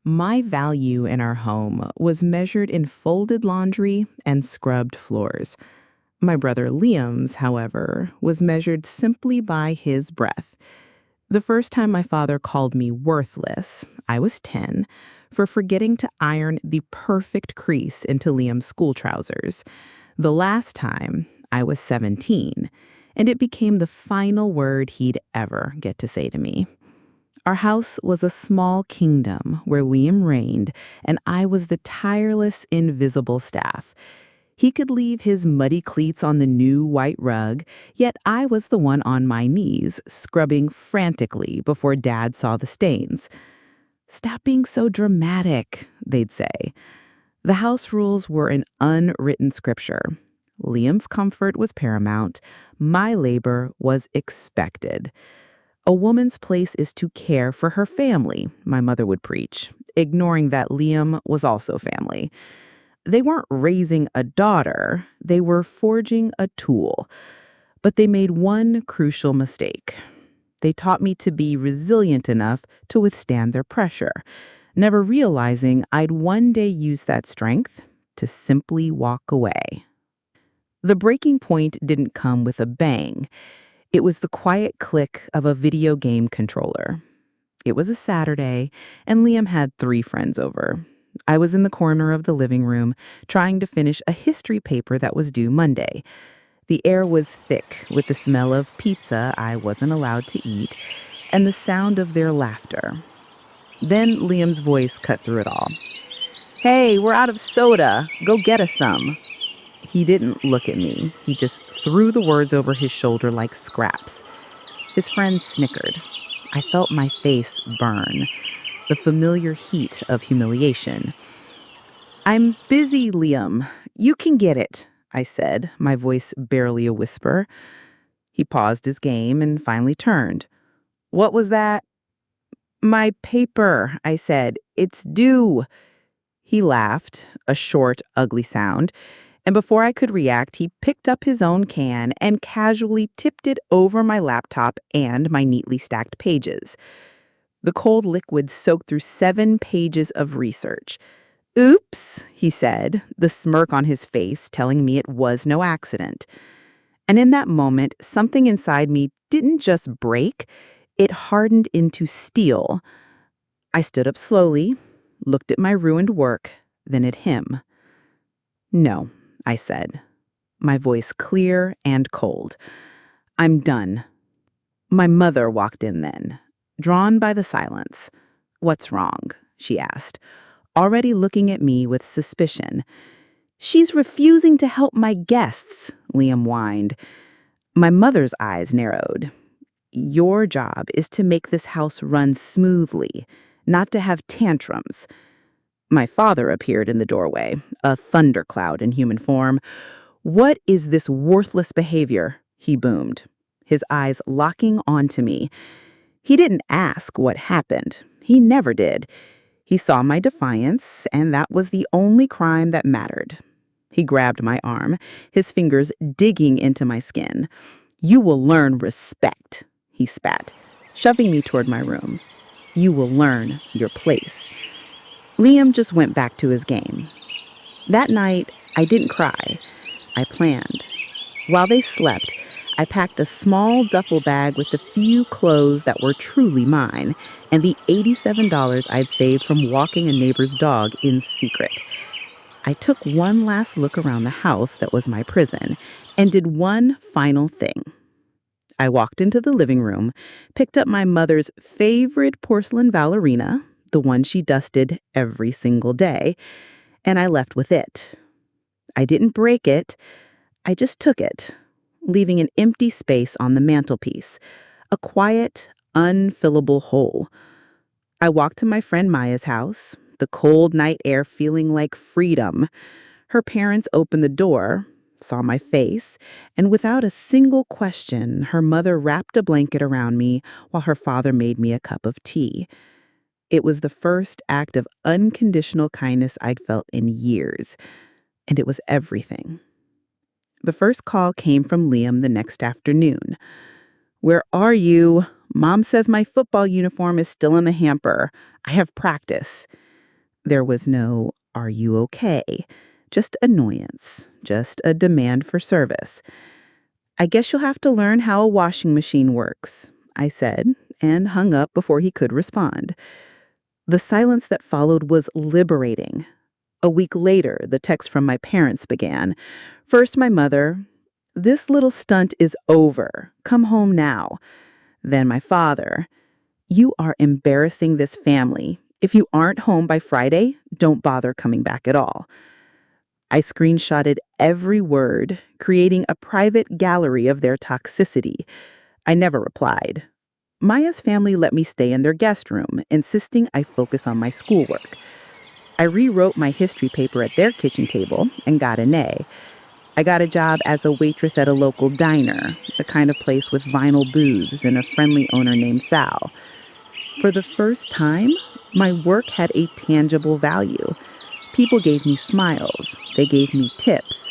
My value in our home was measured in folded laundry and scrubbed floors. My brother Liam's, however, was measured simply by his breath. The first time my father called me worthless, I was 10, for forgetting to iron the perfect crease into Liam's school trousers. The last time, I was 17, and it became the final word he'd ever get to say to me. Our house was a small kingdom where Liam reigned, and I was the tireless, invisible staff. He could leave his muddy cleats on the new white rug, yet I was the one on my knees, scrubbing frantically before Dad saw the stains. "Stop being so dramatic," they'd say. The house rules were an unwritten scripture. Liam's comfort was paramount. My labor was expected. A woman's place is to care for her family, my mother would preach, ignoring that Liam was also family. They weren't raising a daughter, they were forging a tool. But they made one crucial mistake. They taught me to be resilient enough to withstand their pressure, never realizing I'd one day use that strength to simply walk away. The breaking point didn't come with a bang. It was the quiet click of a video game controller. It was a Saturday, and Liam had 3 friends over. I was in the corner of the living room, trying to finish a history paper that was due Monday. The air was thick with the smell of pizza I wasn't allowed to eat, and the sound of their laughter. Then Liam's voice cut through it all. "Hey, we're out of soda. Go get us some." He didn't look at me. He just threw the words over his shoulder like scraps. His friends snickered. I felt my face burn, the familiar heat of humiliation. "I'm busy, Liam. You can get it," I said, my voice barely a whisper. He paused his game and finally turned. "What was that?" "My paper," I said. "It's due." He laughed, a short, ugly sound. And before I could react, he picked up his own can and casually tipped it over my laptop and my neatly stacked pages. The cold liquid soaked through 7 pages of research. "Oops," he said, the smirk on his face telling me it was no accident. And in that moment, something inside me didn't just break, it hardened into steel. I stood up slowly, looked at my ruined work, then at him. "No," I said, my voice clear and cold. "I'm done." My mother walked in then, drawn by the silence. "What's wrong?" she asked, already looking at me with suspicion. "She's refusing to help my guests," Liam whined. My mother's eyes narrowed. "Your job is to make this house run smoothly, not to have tantrums." My father appeared in the doorway, a thundercloud in human form. "What is this worthless behavior?" he boomed, his eyes locking onto me. He didn't ask what happened. He never did. He saw my defiance, and that was the only crime that mattered. He grabbed my arm, his fingers digging into my skin. "You will learn respect," he spat, shoving me toward my room. "You will learn your place." Liam just went back to his game. That night, I didn't cry. I planned. While they slept, I packed a small duffel bag with the few clothes that were truly mine and the $87 I'd saved from walking a neighbor's dog in secret. I took one last look around the house that was my prison and did one final thing. I walked into the living room, picked up my mother's favorite porcelain ballerina, the one she dusted every single day, and I left with it. I didn't break it, I just took it, leaving an empty space on the mantelpiece, a quiet, unfillable hole. I walked to my friend Maya's house, the cold night air feeling like freedom. Her parents opened the door, saw my face, and without a single question, her mother wrapped a blanket around me while her father made me a cup of tea. It was the first act of unconditional kindness I'd felt in years, and it was everything. The first call came from Liam the next afternoon. "Where are you? Mom says my football uniform is still in the hamper. I have practice." There was no, "Are you okay?" Just annoyance, just a demand for service. "I guess you'll have to learn how a washing machine works," I said, and hung up before he could respond. The silence that followed was liberating. A week later, the text from my parents began. First, my mother, "This little stunt is over. Come home now." Then my father, "You are embarrassing this family. If you aren't home by Friday, don't bother coming back at all." I screenshotted every word, creating a private gallery of their toxicity. I never replied. Maya's family let me stay in their guest room, insisting I focus on my schoolwork. I rewrote my history paper at their kitchen table and got an A. I got a job as a waitress at a local diner, the kind of place with vinyl booths and a friendly owner named Sal. For the first time, my work had a tangible value. People gave me smiles. They gave me tips.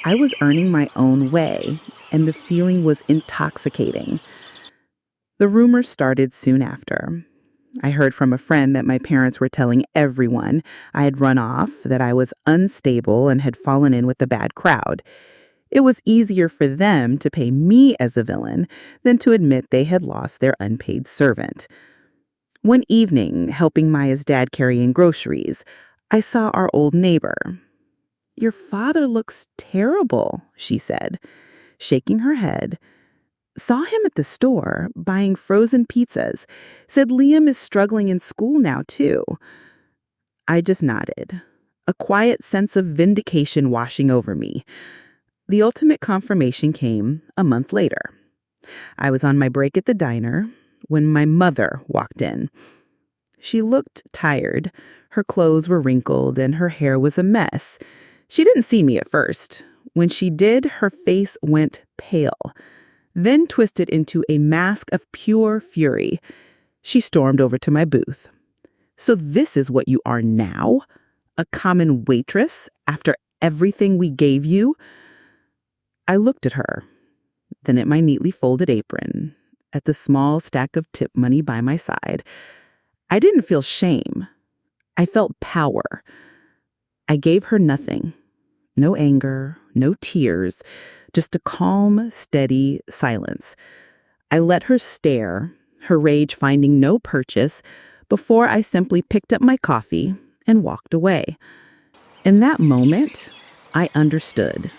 I was earning my own way, and the feeling was intoxicating. The rumors started soon after. I heard from a friend that my parents were telling everyone I had run off, that I was unstable and had fallen in with a bad crowd. It was easier for them to pay me as a villain than to admit they had lost their unpaid servant. One evening, helping Maya's dad carry in groceries, I saw our old neighbor. "Your father looks terrible," she said, shaking her head. "Saw him at the store, buying frozen pizzas. Said Liam is struggling in school now, too." I just nodded, a quiet sense of vindication washing over me. The ultimate confirmation came a month later. I was on my break at the diner when my mother walked in. She looked tired. Her clothes were wrinkled and her hair was a mess. She didn't see me at first. When she did, her face went pale, then twisted into a mask of pure fury. She stormed over to my booth. "So this is what you are now? A common waitress after everything we gave you?" I looked at her, then at my neatly folded apron, at the small stack of tip money by my side. I didn't feel shame. I felt power. I gave her nothing. No anger, no tears, just a calm, steady silence. I let her stare, her rage finding no purchase, before I simply picked up my coffee and walked away. In that moment, I understood.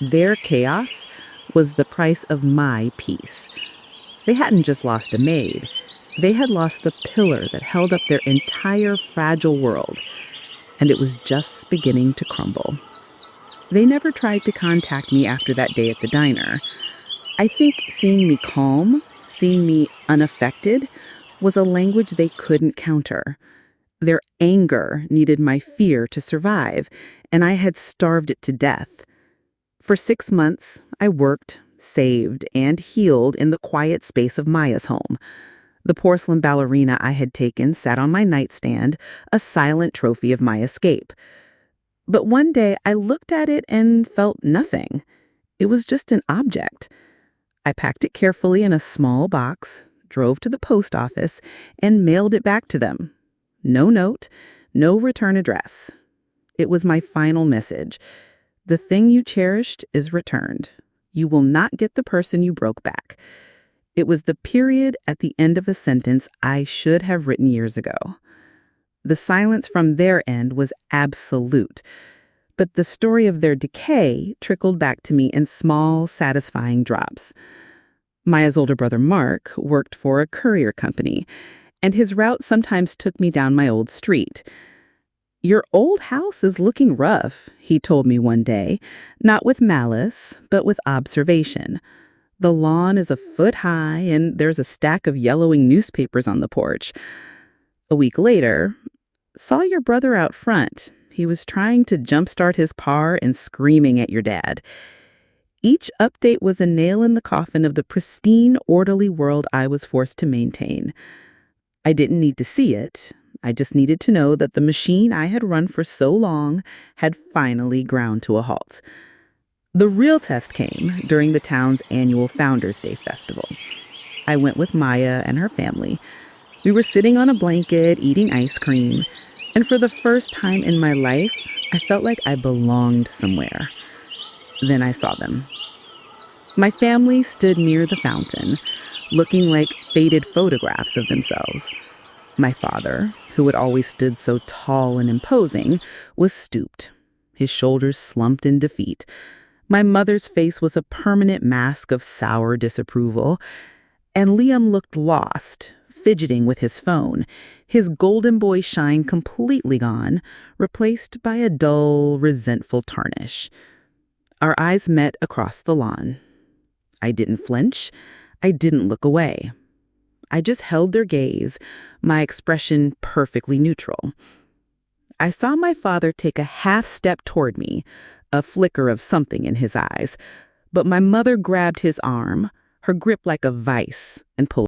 Their chaos was the price of my peace. They hadn't just lost a maid. They had lost the pillar that held up their entire fragile world, and it was just beginning to crumble. They never tried to contact me after that day at the diner. I think seeing me calm, seeing me unaffected, was a language they couldn't counter. Their anger needed my fear to survive, and I had starved it to death. For 6 months, I worked, saved, and healed in the quiet space of Maya's home. The porcelain ballerina I had taken sat on my nightstand, a silent trophy of my escape. But one day I looked at it and felt nothing. It was just an object. I packed it carefully in a small box, drove to the post office, and mailed it back to them. No note, no return address. It was my final message. The thing you cherished is returned. You will not get the person you broke back. It was the period at the end of a sentence I should have written years ago. The silence from their end was absolute, but the story of their decay trickled back to me in small, satisfying drops. Maya's older brother, Mark, worked for a courier company, and his route sometimes took me down my old street. "Your old house is looking rough," he told me one day, not with malice, but with observation. "The lawn is a foot high, and there's a stack of yellowing newspapers on the porch." A week later, "Saw your brother out front. He was trying to jumpstart his par and screaming at your dad." Each update was a nail in the coffin of the pristine, orderly world I was forced to maintain. I didn't need to see it. I just needed to know that the machine I had run for so long had finally ground to a halt. The real test came during the town's annual Founders Day festival. I went with Maya and her family. We were sitting on a blanket, eating ice cream. And for the first time in my life, I felt like I belonged somewhere. Then I saw them. My family stood near the fountain, looking like faded photographs of themselves. My father, who had always stood so tall and imposing, was stooped, his shoulders slumped in defeat. My mother's face was a permanent mask of sour disapproval, and Liam looked lost, fidgeting with his phone, his golden boy shine completely gone, replaced by a dull, resentful tarnish. Our eyes met across the lawn. I didn't flinch. I didn't look away. I just held their gaze, my expression perfectly neutral. I saw my father take a half step toward me, a flicker of something in his eyes, but my mother grabbed his arm, her grip like a vice, and pulled